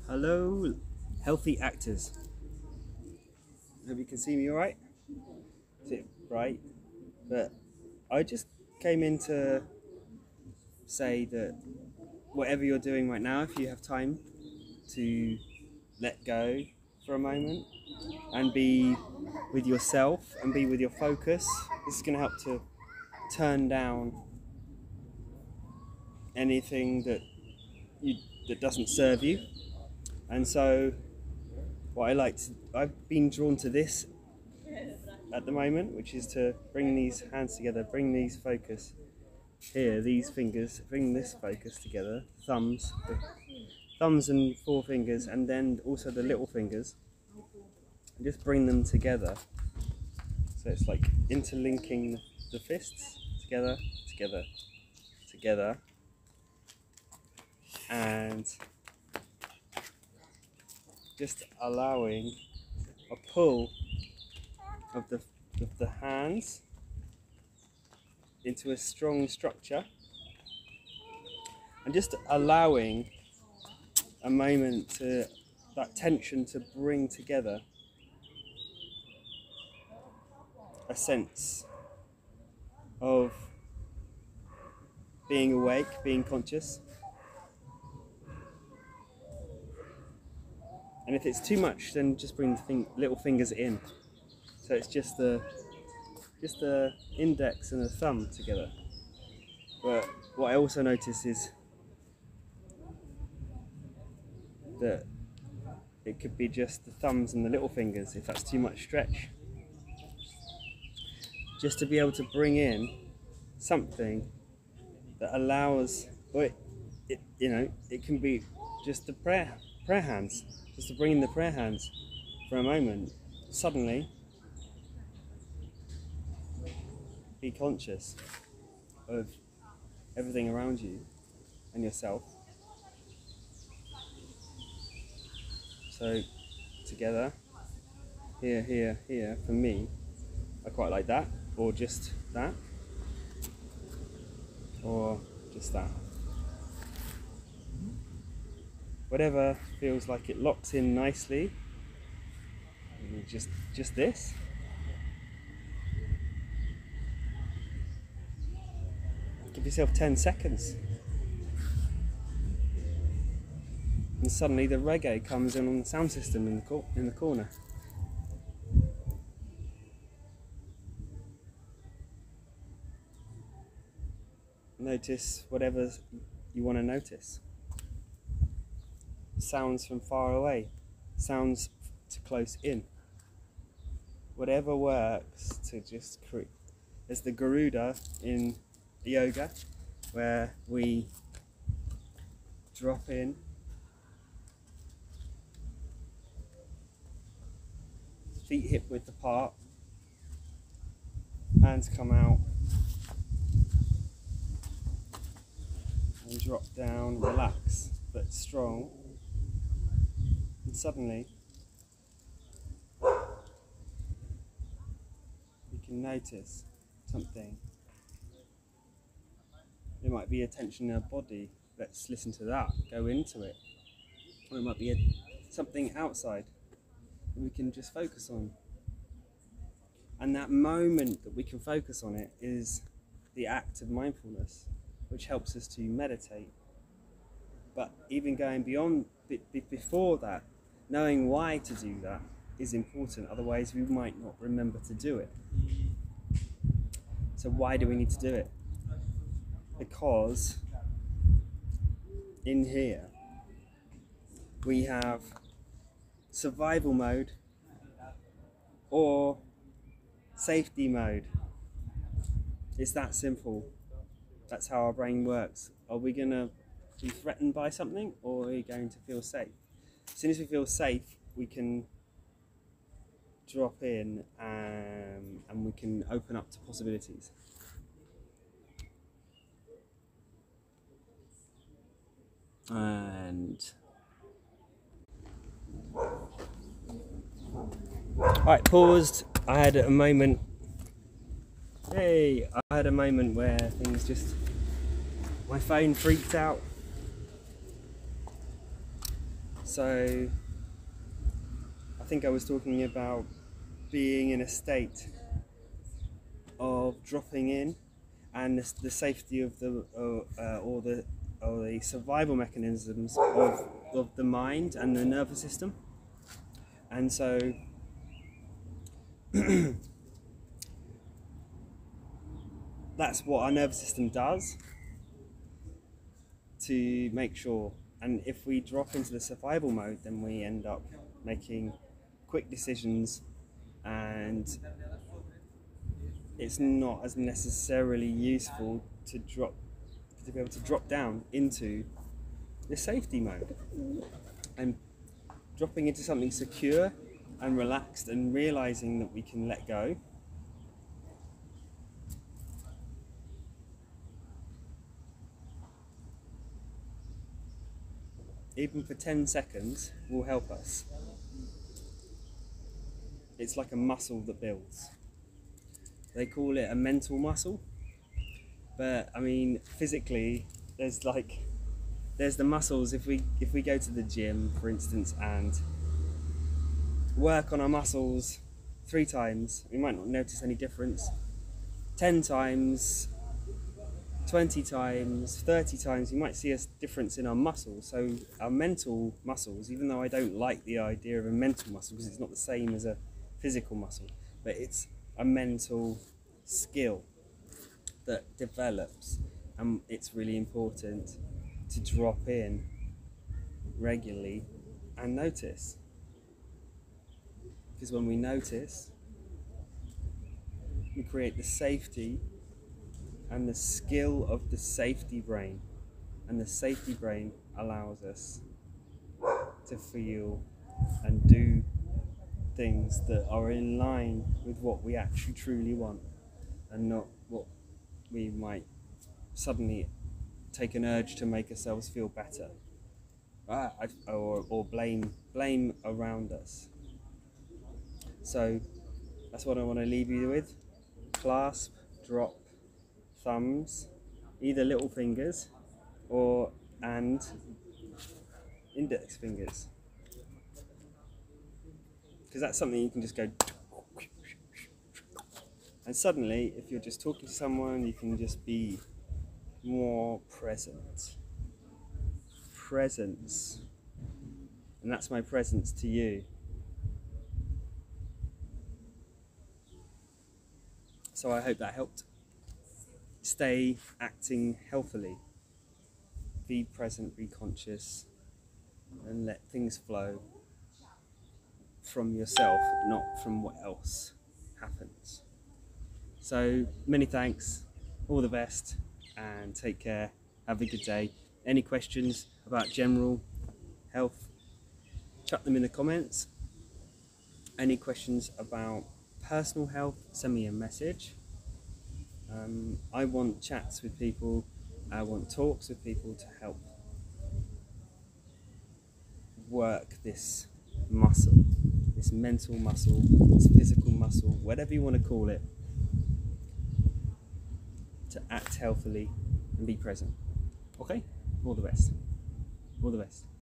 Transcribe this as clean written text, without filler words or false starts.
Hello, healthy actors. Hope you can see me all right. Is it bright? But I just came in to say that whatever you're doing right now, if you have time to let go for a moment and be with yourself and be with your focus, this is going to help to turn down anything that doesn't serve you. And so I've been drawn to this at the moment, which is to bring these hands together, bring these focus here, these fingers, bring this focus together, thumbs and forefingers, and then also the little fingers, and just bring them together. So it's like interlinking the fists together, together, together, and just allowing a pull of the hands into a strong structure, and just allowing a moment to that tension to bring together a sense of being awake, being conscious. And if it's too much, then just bring the little fingers in. So it's just the index and the thumb together. But what I also notice is that it could be just the thumbs and the little fingers if that's too much stretch. Just to be able to bring in something that allows, or it can be just the prayer hands, just to bring in the prayer hands for a moment. Suddenly be conscious of everything around you and yourself. So together, here, here, here, for me, I quite like that, or just that, or just that. Whatever feels like it locks in nicely, just this. Give yourself 10 seconds. And suddenly the reggae comes in on the sound system in the corner. Notice whatever you want to notice. Sounds from far away, sounds to close in. Whatever works to just create. There's the Garuda in yoga, where we drop in, feet hip width apart, hands come out, and drop down, relax but strong, and suddenly you can notice something. There might be a tension in our body. Let's listen to that, go into it. Or it might be something outside that we can just focus on. And that moment that we can focus on it is the act of mindfulness, which helps us to meditate. But even going beyond, before that, knowing why to do that is important. Otherwise we might not remember to do it. So why do we need to do it? Because in here we have survival mode or safety mode. It's that simple. That's how our brain works. Are we going to be threatened by something, or are we going to feel safe? As soon as we feel safe, we can drop in and we can open up to possibilities. And alright, paused. I had a moment. I had a moment where things just, my phone freaked out. So I think I was talking about being in a state of dropping in, and the safety of the or the survival mechanisms of the mind and the nervous system. And so that's what our nervous system does to make sure. And if we drop into the survival mode, then we end up making quick decisions, and it's not as necessarily useful to be able to drop down into the safety mode, and dropping into something secure and relaxed and realizing that we can let go. Even for 10 seconds will help us. It's like a muscle that builds. They call it a mental muscle, but I mean physically there's the muscles. If we go to the gym, for instance, and work on our muscles 3 times, we might not notice any difference. 10 times, 20 times, 30 times, you might see a difference in our muscles. So our mental muscles, even though I don't like the idea of a mental muscle because it's not the same as a physical muscle, but it's a mental skill that develops, and it's really important to drop in regularly and notice, because when we notice, we create the safety and the skill of the safety brain, and the safety brain allows us to feel and do things that are in line with what we actually truly want, and not what we might suddenly take an urge to make ourselves feel better, or blame around us. So that's what I want to leave you with. Clasp, drop, thumbs, either little fingers and index fingers, because that's something you can just go, and suddenly if you're just talking to someone, you can just be more presence, and that's my presence to you. So I hope that helped. Stay acting healthily, be present, be conscious, and let things flow from yourself, not from what else happens. So many thanks, all the best, and take care. Have a good day. Any questions about general health, chuck them in the comments. Any questions about personal health, send me a message. I want chats with people, I want talks with people to help work this muscle, this mental muscle, this physical muscle, whatever you want to call it, to act healthily and be present. Okay? All the best. All the best.